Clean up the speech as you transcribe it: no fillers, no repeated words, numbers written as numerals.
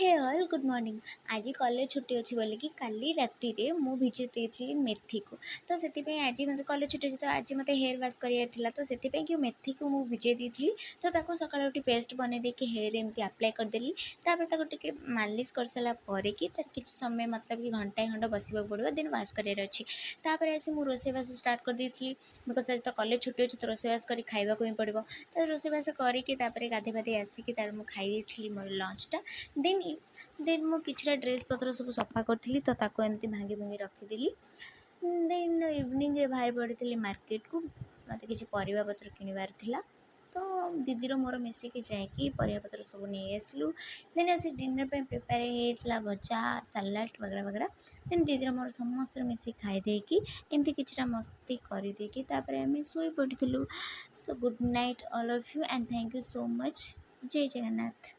हे all good morning. आज college छुट्टी अच्छी बोल कि काली राति मु भिजे देती मेथी को। तो से आज मतलब कॉलेज छुट्टी अच्छी तो आज मत हेयर वाश करार तो से कि मेथी को मुझे भिजे दी। तो सकाल उठी पेस्ट बन देकी हेयर एमती अप्लाई करदेली। टे मालिश कर सारापर कि तार किसी समय मतलब कि घंटाए खंड बस पड़ो देन वाश करार अच्छी। आसी मुझे रोसईवास स्टार्ट कर देती बिकज आज तो कॉलेज छुट्टी अच्छी तो रोसईवास कर खावा ही पड़ो। तो रोसईवास करके गाधे बाधे आसिक मु खाई मोर लंचटा। देन देन मु किछटा ड्रेस पत्र सब सफा करी तो एमती भांगी भूंगी रखीदी। देन इवनिंग रे बाहर पड़ी मार्केट को मत किसी परिवा पत्र किणवार थिला। तो दीदीर मोर मिसिक जाकि परिवापत्र सब नहीं आसलु। देन आस डिनर पे प्रिपेयर होता भजा सालाड वगैरह वगैरह। देन दीदीर मोर समस्त मिसिक खाईदे कि एमती किछटा मस्ती करदेकि आम शोई पड़ू। So good night all of you and thank you so much. जय जगन्नाथ।